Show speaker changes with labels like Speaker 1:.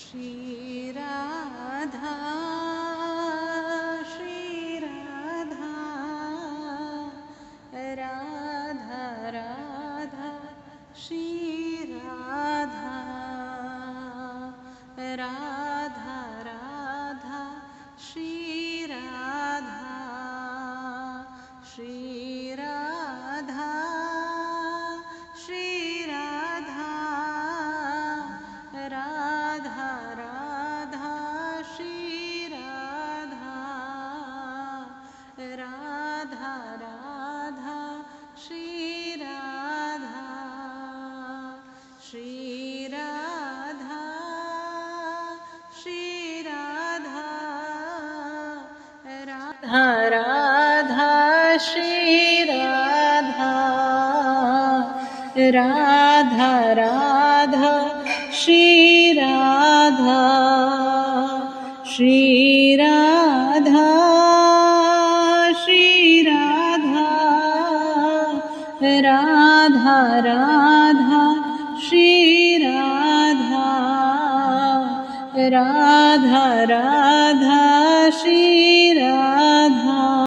Speaker 1: Shri Radha Shri Radha Radha Radha Shri Radha Radha Radha Shri Radha Shri Radha Shri Radha Radha Radha Shri Radha Radha Radha Shri Radha Shri Radha Shri Radha Radha Radha Shri Radha Radha Radha Shri Radha Shri Radha Shri Radha Radha Radha Shri Radha Radha Radha Shri Radha